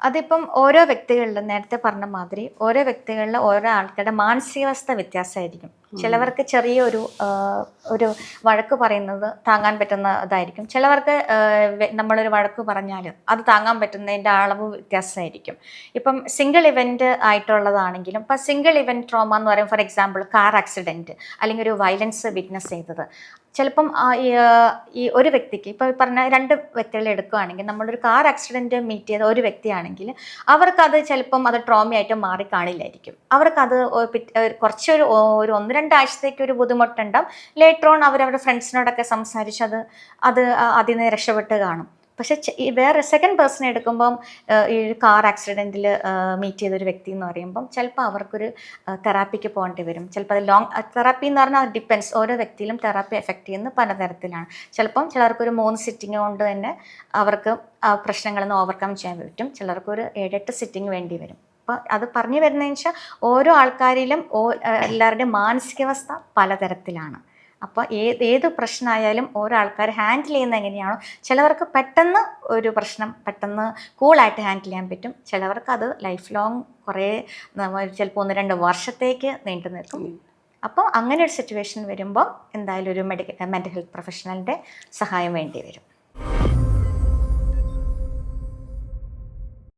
അതിപ്പം ഓരോ വ്യക്തികളിലും നേരത്തെ പറഞ്ഞ മാതിരി ഓരോ വ്യക്തികളിലും ഓരോ ആൾക്കാരുടെ മാനസികാവസ്ഥ വ്യത്യാസമായിരിക്കും. ചിലവർക്ക് ചെറിയൊരു ഒരു വഴക്ക് പറയുന്നത് താങ്ങാൻ പറ്റുന്ന ഇതായിരിക്കും. ചിലവർക്ക് നമ്മളൊരു വഴക്ക് പറഞ്ഞാൽ അത് താങ്ങാൻ പറ്റുന്നതിൻ്റെ അളവ് വ്യത്യാസമായിരിക്കും. ഇപ്പം സിംഗിൾ ഇവൻ്റ് ആയിട്ടുള്ളതാണെങ്കിലും ഇപ്പം സിംഗിൾ ഇവൻ്റ് ട്രോമ എന്ന് പറയുമ്പോൾ ഫോർ എക്സാമ്പിൾ കാർ ആക്സിഡൻറ്റ് അല്ലെങ്കിൽ ഒരു വയലൻസ് വിറ്റ്നസ് ചെയ്തത് ചിലപ്പം ഈ ഒരു വ്യക്തിക്ക് ഇപ്പോൾ പറഞ്ഞ രണ്ട് വ്യക്തികളെ എടുക്കുകയാണെങ്കിൽ നമ്മളൊരു കാർ ആക്സിഡൻറ്റ് മീറ്റ് ചെയ്ത ഒരു വ്യക്തിയാണെങ്കിൽ അവർക്കത് ചിലപ്പം അത് ട്രോമയായിട്ട് മാറി കാണില്ലായിരിക്കും. അവർക്കത് ഒരു 1-2 ആഴ്ചത്തേക്ക് ഒരു ബുദ്ധിമുട്ടുണ്ടാവും. ലേറ്റർ ഓൺ അവരവരുടെ ഫ്രണ്ട്സിനോടൊക്കെ സംസാരിച്ച് അതിൽ നിന്ന് രക്ഷപ്പെട്ട് കാണും. പക്ഷെ വേറെ സെക്കൻഡ് പേഴ്സണെ എടുക്കുമ്പം ഈ കാർ ആക്സിഡൻറ്റിൽ മീറ്റ് ചെയ്തൊരു വ്യക്തി എന്ന് പറയുമ്പം ചിലപ്പോൾ അവർക്കൊരു തെറാപ്പിക്ക് പോകേണ്ടി വരും. ചിലപ്പോൾ അത് ലോങ് തെറാപ്പി എന്ന് പറഞ്ഞാൽ ഡിപ്പെൻസ്, ഓരോ വ്യക്തിയിലും തെറാപ്പി എഫക്റ്റ് ചെയ്യുന്നത് പലതരത്തിലാണ്. ചിലപ്പം ചിലർക്കൊരു 3 സിറ്റിങ് കൊണ്ട് തന്നെ അവർക്ക് ആ പ്രശ്നങ്ങളൊന്ന് ഓവർകം ചെയ്യാൻ പറ്റും. ചിലർക്കൊരു 7-8 സിറ്റിങ് വേണ്ടി വരും. അപ്പോൾ അത് പറഞ്ഞു വരുന്നതെന്ന് വെച്ചാൽ ഓരോ ആൾക്കാരിലും എല്ലാവരുടെയും മാനസികാവസ്ഥ പലതരത്തിലാണ്. അപ്പോൾ ഏത് പ്രശ്നമായാലും ഓരോ ആൾക്കാർ ഹാൻഡിൽ ചെയ്യുന്നത് എങ്ങനെയാണോ, ചിലവർക്ക് പെട്ടെന്ന് ഒരു പ്രശ്നം പെട്ടെന്ന് കൂളായിട്ട് ഹാൻഡിൽ ചെയ്യാൻ പറ്റും. ചിലവർക്ക് അത് ലൈഫ് ലോങ് ചിലപ്പോൾ 1-2 വർഷത്തേക്ക് നീണ്ടു നിൽക്കും. അപ്പോൾ അങ്ങനെ ഒരു സിറ്റുവേഷൻ വരുമ്പോൾ എന്തായാലും ഒരു മെൻ്റൽ ഹെൽത്ത് പ്രൊഫഷണലിൻ്റെ സഹായം വേണ്ടി വരും.